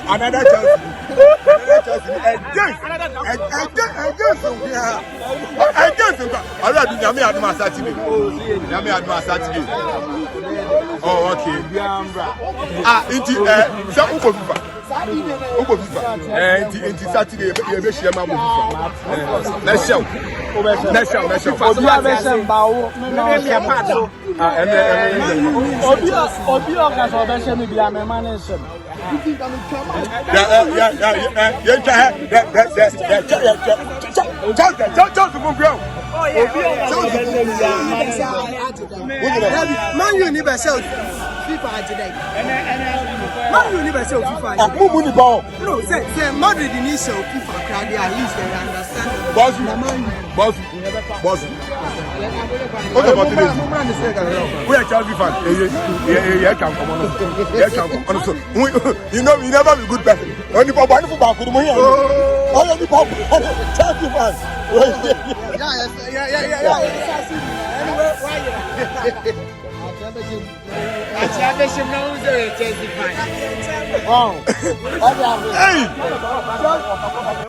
Another Chelsea. Another Chelsea. Oh, okay. Inti sa uko FIFA. Uko FIFA. Inti Saturday you be share mamu FIFA. Let's show. Obi abesem bawo me share part so. Obi oga so be share me bia me manage. Man universal FIFA today. Man universal FIFA. No, say Madrid initial FIFA crowd at least they understand. Boss. What about this? We are Chelsea fans. Yeah, come on. You know, you never be good person. Only for one football could be here. All of the pop Chelsea fans. Yeah. Anyway, why you? I championship knows Chelsea fans. Wow. Hey.